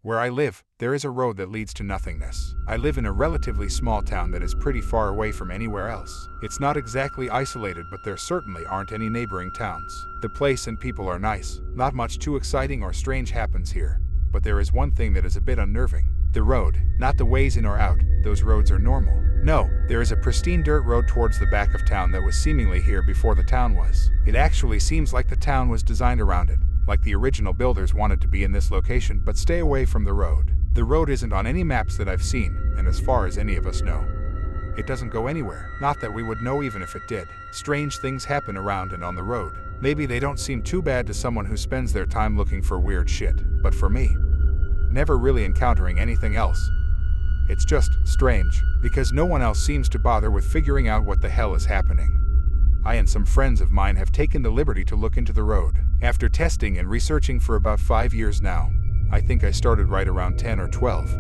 Where I live, there is a road that leads to nothingness. I live in a relatively small town that is pretty far away from anywhere else. It's not exactly isolated, but there certainly aren't any neighboring towns. The place and people are nice. Not much too exciting or strange happens here. But there is one thing that is a bit unnerving. The road, not the ways in or out. Those roads are normal. No, there is a pristine dirt road towards the back of town that was seemingly here before the town was. It actually seems like the town was designed around it, like the original builders wanted to be in this location, but stay away from the road. The road isn't on any maps that I've seen, and as far as any of us know, it doesn't go anywhere. Not that we would know even if it did. Strange things happen around and on the road. Maybe they don't seem too bad to someone who spends their time looking for weird shit, but for me, never really encountering anything else, it's just strange, because no one else seems to bother with figuring out what the hell is happening. I and some friends of mine have taken the liberty to look into the road. After testing and researching for about 5 years now, I think I started right around 10 or 12.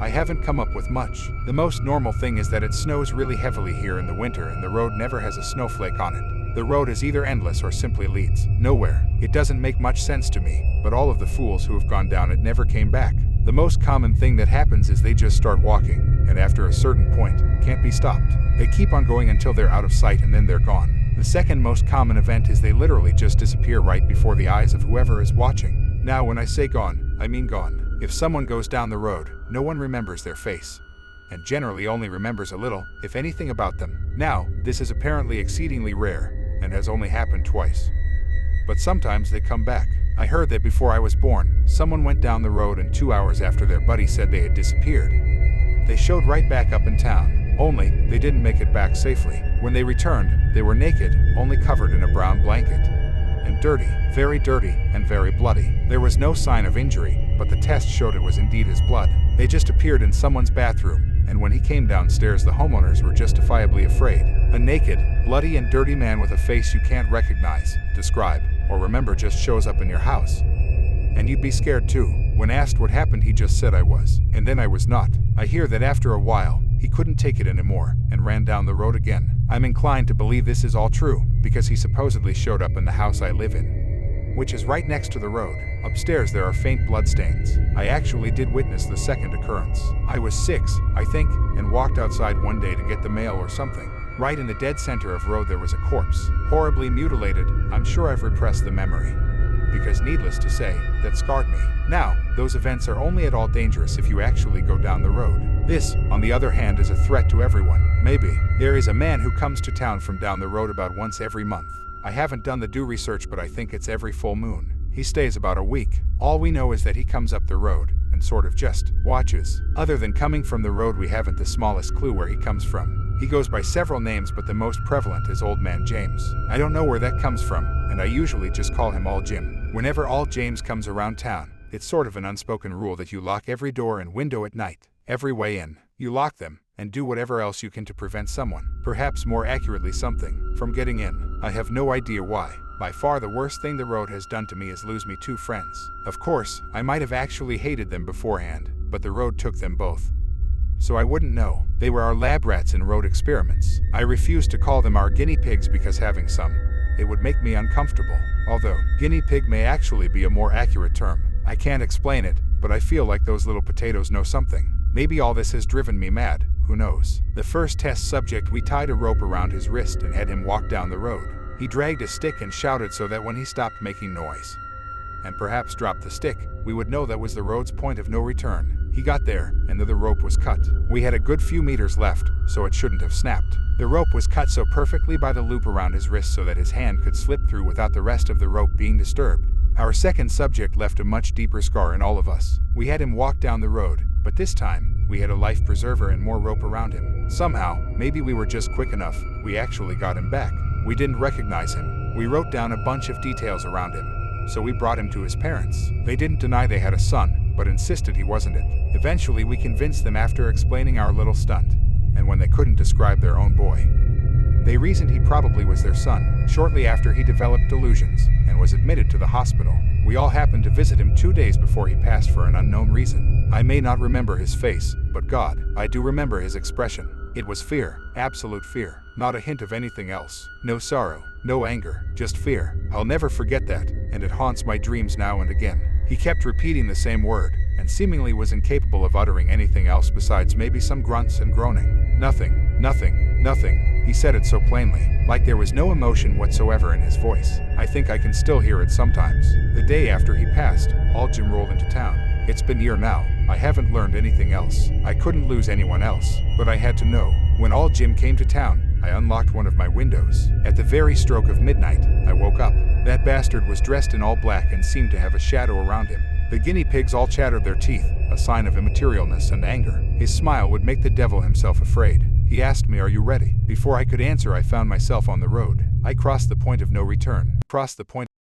I haven't come up with much. The most normal thing is that it snows really heavily here in the winter and the road never has a snowflake on it. The road is either endless or simply leads nowhere. It doesn't make much sense to me, but all of the fools who have gone down it never came back. The most common thing that happens is they just start walking, and after a certain point, can't be stopped. They keep on going until they're out of sight and then they're gone. The second most common event is they literally just disappear right before the eyes of whoever is watching. Now when I say gone, I mean gone. If someone goes down the road, no one remembers their face, and generally only remembers a little, if anything, about them. Now, this is apparently exceedingly rare, and has only happened twice. But sometimes they come back. I heard that before I was born, someone went down the road and 2 hours after their buddy said they had disappeared, they showed right back up in town. Only, they didn't make it back safely. When they returned, they were naked, only covered in a brown blanket. And dirty, very dirty, and very bloody. There was no sign of injury, but the test showed it was indeed his blood. They just appeared in someone's bathroom, and when he came downstairs the homeowners were justifiably afraid. A naked, bloody and dirty man with a face you can't recognize, describe, or remember just shows up in your house. And you'd be scared too. When asked what happened, he just said I was, and then I was not. I hear that after a while, he couldn't take it anymore, and ran down the road again. I'm inclined to believe this is all true, because he supposedly showed up in the house I live in, which is right next to the road. Upstairs there are faint bloodstains. I actually did witness the second occurrence. I was 6, I think, and walked outside one day to get the mail or something. Right in the dead center of road there was a corpse, horribly mutilated. I'm sure I've repressed the memory, because needless to say, that scarred me. Now, those events are only at all dangerous if you actually go down the road. This, on the other hand, is a threat to everyone. Maybe. There is a man who comes to town from down the road about once every month. I haven't done the due research, but I think it's every full moon. He stays about a week. All we know is that he comes up the road and sort of just watches. Other than coming from the road, we haven't the smallest clue where he comes from. He goes by several names, but the most prevalent is Old Man James. I don't know where that comes from, and I usually just call him All Jim. Whenever All James comes around town, it's sort of an unspoken rule that you lock every door and window at night. Every way in, you lock them, and do whatever else you can to prevent someone, perhaps more accurately something, from getting in. I have no idea why. By far the worst thing the road has done to me is lose me 2 friends. Of course, I might have actually hated them beforehand, but the road took them both, so I wouldn't know. They were our lab rats in road experiments. I refuse to call them our guinea pigs because having some, it would make me uncomfortable. Although, guinea pig may actually be a more accurate term. I can't explain it, but I feel like those little potatoes know something. Maybe all this has driven me mad, who knows. The first test subject, we tied a rope around his wrist and had him walk down the road. He dragged a stick and shouted so that when he stopped making noise, and perhaps dropped the stick, we would know that was the road's point of no return. He got there, and the rope was cut. We had a good few meters left, so it shouldn't have snapped. The rope was cut so perfectly by the loop around his wrist so that his hand could slip through without the rest of the rope being disturbed. Our second subject left a much deeper scar in all of us. We had him walk down the road, but this time, we had a life preserver and more rope around him. Somehow, maybe we were just quick enough, we actually got him back. We didn't recognize him. We wrote down a bunch of details around him, so we brought him to his parents. They didn't deny they had a son, but insisted he wasn't it. Eventually we convinced them after explaining our little stunt, and when they couldn't describe their own boy, they reasoned he probably was their son. Shortly after, he developed delusions and was admitted to the hospital. We all happened to visit him 2 days before he passed for an unknown reason. I may not remember his face, but God, I do remember his expression. It was fear, absolute fear, not a hint of anything else. No sorrow, no anger, just fear. I'll never forget that, and it haunts my dreams now and again. He kept repeating the same word, and seemingly was incapable of uttering anything else besides maybe some grunts and groaning. Nothing, nothing, nothing. He said it so plainly, like there was no emotion whatsoever in his voice. I think I can still hear it sometimes. The day after he passed, all Jim rolled into town. It's been a year now. I haven't learned anything else. I couldn't lose anyone else, but I had to know. When all Jim came to town, I unlocked one of my windows. At the very stroke of midnight, I woke up. That bastard was dressed in all black and seemed to have a shadow around him. The guinea pigs all chattered their teeth, a sign of immaterialness and anger. His smile would make the devil himself afraid. He asked me, "Are you ready?" Before I could answer, I found myself on the road. I crossed the point of no return.